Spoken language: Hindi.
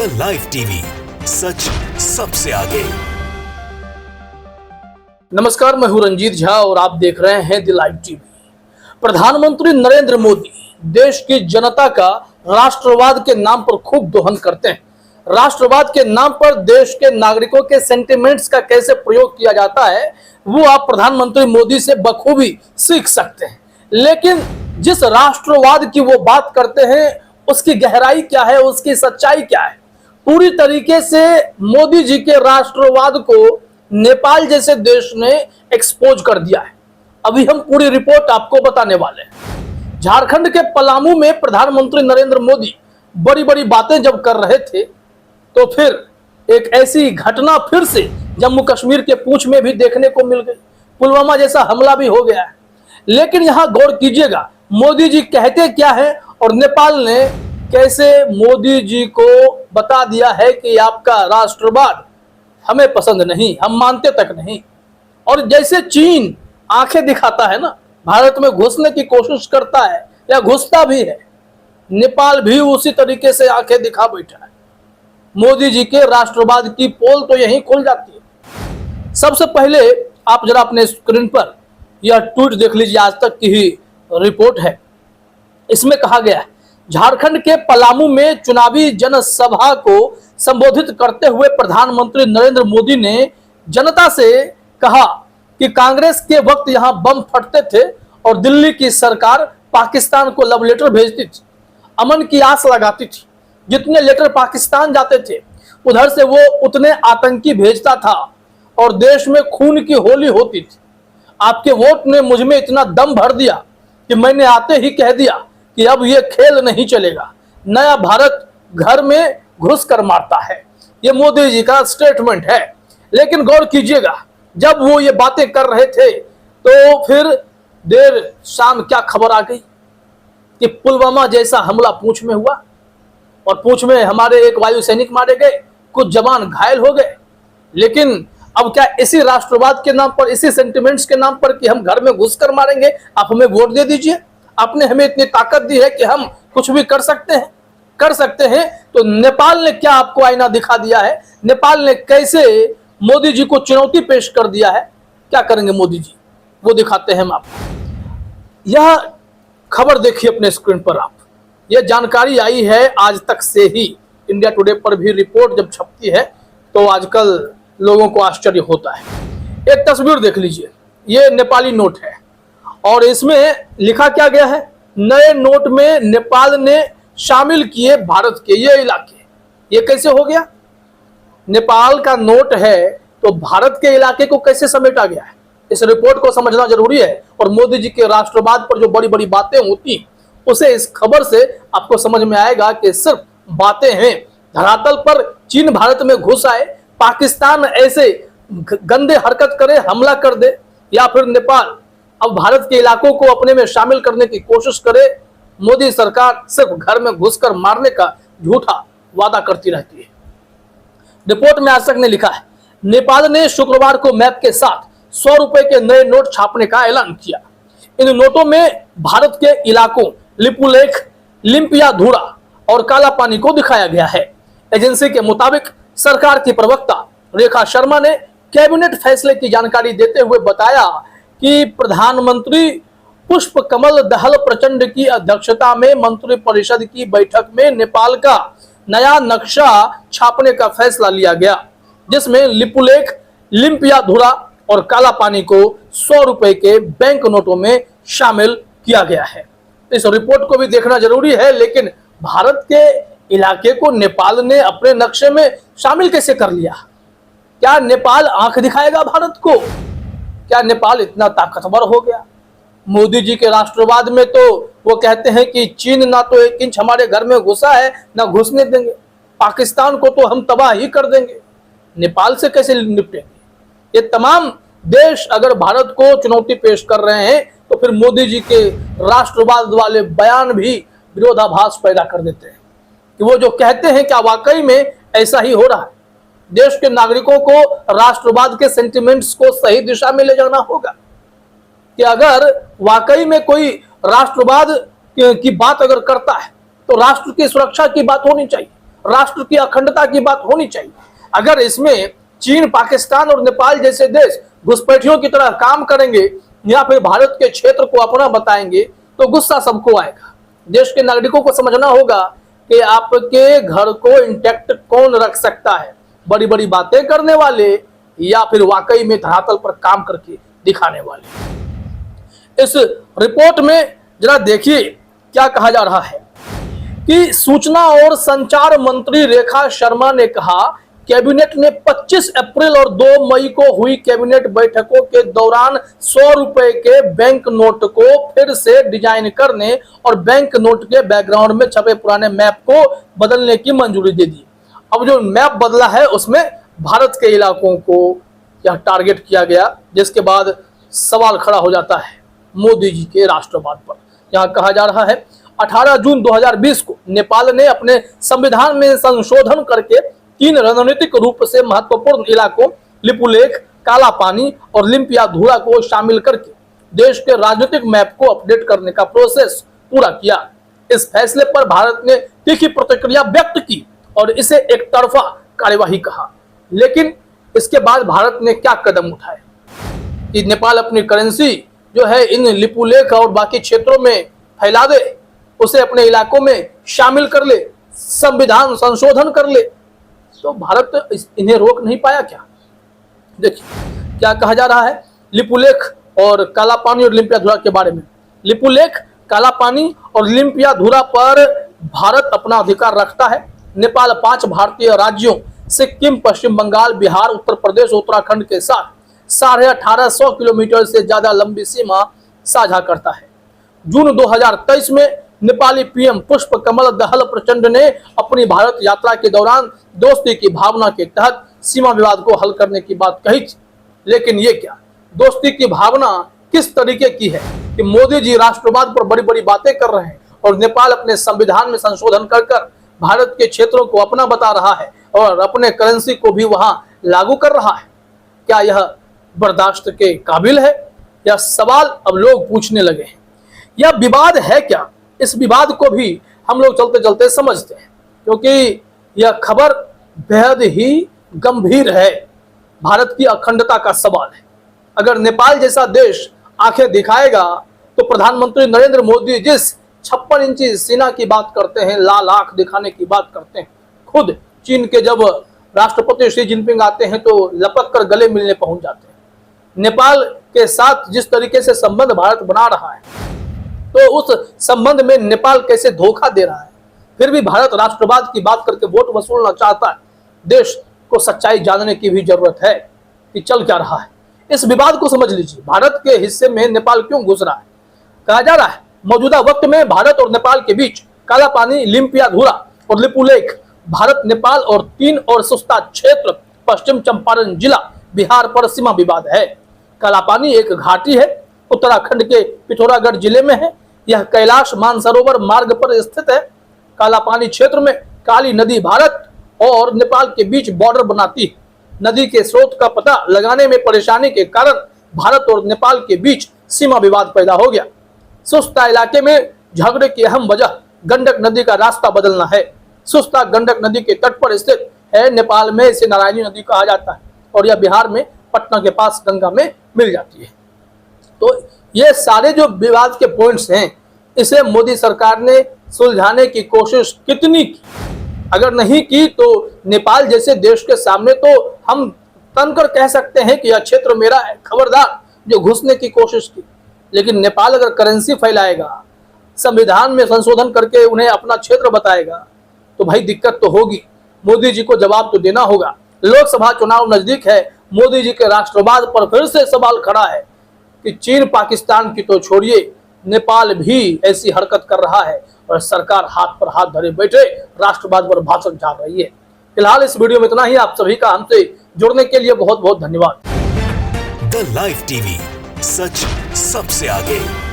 द लाइव टीवी, सच सबसे आगे। नमस्कार, मैं हूं रंजीत झा और आप देख रहे हैं द लाइव टीवी। प्रधानमंत्री नरेंद्र मोदी देश की जनता का राष्ट्रवाद के नाम पर खूब दोहन करते हैं। राष्ट्रवाद के नाम पर देश के नागरिकों के सेंटिमेंट्स का कैसे प्रयोग किया जाता है वो आप प्रधानमंत्री मोदी से बखूबी सीख सकते हैं। लेकिन जिस राष्ट्रवाद की वो बात करते हैं उसकी गहराई क्या है, उसकी सच्चाई क्या है? पूरी तरीके से मोदी जी के राष्ट्रवाद को नेपाल जैसे देश ने एक्सपोज कर दिया है। अभी हम पूरी रिपोर्ट आपको बताने वाले हैं। झारखंड के पलामू में प्रधानमंत्री नरेंद्र मोदी बड़ी बड़ी बातें जब कर रहे थे तो फिर एक ऐसी घटना फिर से जम्मू कश्मीर के पूंछ में भी देखने को मिल गई। पुलवामा जैसा हमला भी हो गया है। लेकिन यहां गौर कीजिएगा मोदी जी कहते क्या है और नेपाल ने कैसे मोदी जी को बता दिया है कि आपका राष्ट्रवाद हमें पसंद नहीं, हम मानते तक नहीं। और जैसे चीन आंखें दिखाता है ना, भारत में घुसने की कोशिश करता है या घुसता भी है, नेपाल भी उसी तरीके से आंखें दिखा बैठा है। मोदी जी के राष्ट्रवाद की पोल तो यहीं खुल जाती है। सबसे पहले आप जरा अपने स्क्रीन पर यह ट्वीट देख लीजिए, आज तक की ही रिपोर्ट है। इसमें कहा गया है, झारखंड के पलामू में चुनावी जनसभा को संबोधित करते हुए प्रधानमंत्री नरेंद्र मोदी ने जनता से कहा कि कांग्रेस के वक्त यहां बम फटते थे और दिल्ली की सरकार पाकिस्तान को लव लेटर भेजती थी, अमन की आस लगाती थी। जितने लेटर पाकिस्तान जाते थे उधर से वो उतने आतंकी भेजता था और देश में खून की होली होती थी। आपके वोट ने मुझ में इतना दम भर दिया कि मैंने आते ही कह दिया कि अब ये खेल नहीं चलेगा, नया भारत घर में घुस कर मारता है। ये मोदी जी का स्टेटमेंट है। लेकिन गौर कीजिएगा, जब वो ये बातें कर रहे थे तो फिर देर शाम क्या खबर आ गई कि पुलवामा जैसा हमला पूंछ में हुआ और पूंछ में हमारे एक वायु सैनिक मारे गए, कुछ जवान घायल हो गए। लेकिन अब क्या इसी राष्ट्रवाद के नाम पर, इसी सेंटिमेंट्स के नाम पर कि हम घर में घुसकर मारेंगे, आप हमें वोट दे दीजिए, आपने हमें इतनी ताकत दी है कि हम कुछ भी कर सकते हैं। तो नेपाल ने क्या आपको आईना दिखा दिया है? नेपाल ने कैसे मोदी जी को चुनौती पेश कर दिया है? क्या करेंगे मोदी जी वो दिखाते हैं हम आपको। यह खबर देखिए अपने स्क्रीन पर आप। यह जानकारी आई है आज तक से ही, इंडिया टुडे पर भी रिपोर्ट जब छपती है तो आजकल लोगों को आश्चर्य होता है। एक तस्वीर देख लीजिए, ये नेपाली नोट है और इसमें लिखा क्या गया है, नए नोट में नेपाल ने शामिल किए भारत के ये इलाके। ये कैसे हो गया? नेपाल का नोट है तो भारत के इलाके को कैसे समेटा गया है? इस रिपोर्ट को समझना जरूरी है। और मोदी जी के राष्ट्रवाद पर जो बड़ी बड़ी बातें होती उसे इस खबर से आपको समझ में आएगा कि सिर्फ बातें हैं। धरातल पर चीन भारत में घुस आए, पाकिस्तान ऐसे गंदे हरकत करे, हमला कर दे, या फिर नेपाल अब भारत के इलाकों को अपने में शामिल करने की कोशिश करे, मोदी सरकार सिर्फ घर में घुसकर मारने का झूठा वादा करती रहती है। रिपोर्ट में आज तक ने लिखा है, नेपाल ने शुक्रवार को मैप के साथ 100 रुपए के नए नोट छापने का ऐलान किया। इन नोटों में भारत के इलाकों लिपुलेख, लिम्पियाधुरा और कालापानी को दिखाया गया है। एजेंसी के मुताबिक सरकार की प्रवक्ता रेखा शर्मा ने कैबिनेट फैसले की जानकारी देते हुए बताया कि प्रधानमंत्री पुष्प कमल दहल प्रचंड की अध्यक्षता में मंत्रिपरिषद की बैठक में नेपाल का नया नक्शा छापने का फैसला लिया गया, जिसमें लिपुलेख, लिम्पियाधुरा और कालापानी को 100 रुपए के बैंक नोटों में शामिल किया गया है। इस रिपोर्ट को भी देखना जरूरी है। लेकिन भारत के इलाके को नेपाल ने अपने नक्शे में शामिल कैसे कर लिया? क्या नेपाल आंख दिखाएगा भारत को? क्या नेपाल इतना ताकतवर हो गया? मोदी जी के राष्ट्रवाद में तो वो कहते हैं कि चीन ना तो 1 इंच हमारे घर में घुसा है ना घुसने देंगे, पाकिस्तान को तो हम तबाह ही कर देंगे, नेपाल से कैसे निपटेंगे? ये तमाम देश अगर भारत को चुनौती पेश कर रहे हैं तो फिर मोदी जी के राष्ट्रवाद वाले बयान भी विरोधाभास पैदा कर देते हैं कि वो जो कहते हैं क्या वाकई में ऐसा ही हो रहा है। देश के नागरिकों को राष्ट्रवाद के सेंटिमेंट्स को सही दिशा में ले जाना होगा कि अगर वाकई में कोई राष्ट्रवाद की बात अगर करता है तो राष्ट्र की सुरक्षा की बात होनी चाहिए, राष्ट्र की अखंडता की बात होनी चाहिए। अगर इसमें चीन, पाकिस्तान और नेपाल जैसे देश घुसपैठियों की तरह काम करेंगे या फिर भारत के क्षेत्र को अपना बताएंगे तो गुस्सा सबको आएगा। देश के नागरिकों को समझना होगा कि आपके घर को इंटैक्ट कौन रख सकता है, बड़ी बड़ी बातें करने वाले या फिर वाकई में धरातल पर काम करके दिखाने वाले। इस रिपोर्ट में जरा देखिए क्या कहा जा रहा है कि सूचना और संचार मंत्री रेखा शर्मा ने कहा, कैबिनेट ने 25 अप्रैल और 2 मई को हुई कैबिनेट बैठकों के दौरान 100 रुपए के बैंक नोट को फिर से डिजाइन करने और बैंक नोट के बैकग्राउंड में छपे पुराने मैप को बदलने की मंजूरी दे दी। अब जो मैप बदला है उसमें भारत के इलाकों को यह टारगेट किया गया, जिसके बाद सवाल खड़ा हो जाता है मोदी जी के राष्ट्रवाद पर। यहाँ कहा जा रहा है 18 जून 2020 को नेपाल ने अपने संविधान में संशोधन करके 3 रणनीतिक रूप से महत्वपूर्ण इलाकों लिपुलेख, काला पानी और लिम्पियाधुरा को शामिल करके देश के राजनीतिक मैप को अपडेट करने का प्रोसेस पूरा किया। इस फैसले पर भारत ने तीखी प्रतिक्रिया व्यक्त की और इसे एक तरफा कार्यवाही कहा। लेकिन इसके बाद भारत ने क्या कदम उठाए कि नेपाल अपनी करेंसी जो है इन लिपुलेख और बाकी क्षेत्रों में फैला दे, उसे अपने इलाकों में शामिल कर ले, संविधान संशोधन कर ले, तो भारत इन्हें रोक नहीं पाया क्या? देखिए क्या कहा जा रहा है लिपुलेख और काला पानी और लिम्पियाधुरा के बारे में। लिपुलेख, काला पानी और लिम्पियाधुरा पर भारत अपना अधिकार रखता है। नेपाल 5 भारतीय राज्यों सिक्किम, पश्चिम बंगाल, बिहार, उत्तर प्रदेश, उत्तराखंड के साथ 1850 किलोमीटर से ज्यादा लंबी सीमा साझा करता है। जून 2023 में नेपाली पीएम पुष्प कमल दहल प्रचंड ने अपनी भारत यात्रा के दौरान दोस्ती की भावना के तहत सीमा विवाद को हल करने की बात कही थी। लेकिन ये क्या दोस्ती की भावना किस तरीके की है कि मोदी जी राष्ट्रवाद पर बड़ी बड़ी बातें कर रहे हैं और नेपाल अपने संविधान में संशोधन कर भारत के क्षेत्रों को अपना बता रहा है और अपने करेंसी को भी वहां लागू कर रहा है। क्या यह बर्दाश्त के काबिल है? यह सवाल अब लोग पूछने लगे हैं। यह विवाद है क्या? इस विवाद को भी हम लोग चलते चलते समझते हैं, क्योंकि यह खबर बेहद ही गंभीर है। भारत की अखंडता का सवाल है। अगर नेपाल जैसा देश आंखें दिखाएगा तो प्रधानमंत्री नरेंद्र मोदी जिस 56 इंची सेना की बात करते हैं, लाल आंख दिखाने की बात करते हैं, खुद चीन के जब राष्ट्रपति शी जिनपिंग आते हैं तो लपक कर गले मिलने पहुंच जाते हैं। नेपाल के साथ जिस तरीके से संबंध भारत बना रहा है, तो उस संबंध में नेपाल कैसे धोखा दे रहा है। फिर भी भारत राष्ट्रवाद की बात करके वोट वसूलना चाहता है। देश को सच्चाई जानने की भी जरूरत है कि चल क्या रहा है। इस विवाद को समझ लीजिए। भारत के हिस्से में नेपाल क्यों घुस रहा है? कहा जा रहा है मौजूदा वक्त में भारत और नेपाल के बीच काला पानी, लिम्पियाधुरा और लिपुलेख, भारत, नेपाल और 3 और सुस्ता क्षेत्र पश्चिम चंपारण जिला बिहार पर सीमा विवाद है। काला पानी एक घाटी है, उत्तराखंड के पिथौरागढ़ जिले में है। यह कैलाश मानसरोवर मार्ग पर स्थित है। काला पानी क्षेत्र में काली नदी भारत और नेपाल के बीच बॉर्डर बनाती है। नदी के स्रोत का पता लगाने में परेशानी के कारण भारत और नेपाल के बीच सीमा विवाद पैदा हो गया। सुस्ता इलाके में झगड़े की अहम वजह गंडक नदी का रास्ता बदलना है। सुस्ता गंडक नदी के तट पर स्थित है। नेपाल में इसे नारायणी नदी कहा जाता है और यह बिहार में पटना के पास गंगा में मिल जाती है। तो ये सारे जो विवाद के पॉइंट्स हैं, इसे मोदी सरकार ने सुलझाने की कोशिश कितनी की? अगर नहीं की तो नेपाल जैसे देश के सामने तो हम तनकर कह सकते हैं कि यह क्षेत्र मेरा है, खबरदार, जो घुसने की कोशिश की। लेकिन नेपाल अगर करेंसी फैलाएगा, संविधान में संशोधन करके उन्हें अपना क्षेत्र बताएगा, तो भाई दिक्कत तो होगी। मोदी जी को जवाब तो देना होगा। लोकसभा चुनाव नजदीक है। मोदी जी के राष्ट्रवाद पर फिर से सवाल खड़ा है कि चीन, पाकिस्तान की तो छोड़िए, नेपाल भी ऐसी हरकत कर रहा है और सरकार हाथ पर हाथ धरे बैठे राष्ट्रवाद पर भाषण झाड़ रही है। फिलहाल इस वीडियो में इतना ही। आप सभी का हमसे जुड़ने के लिए बहुत बहुत धन्यवाद। द लाइव टीवी, सच सबसे आगे।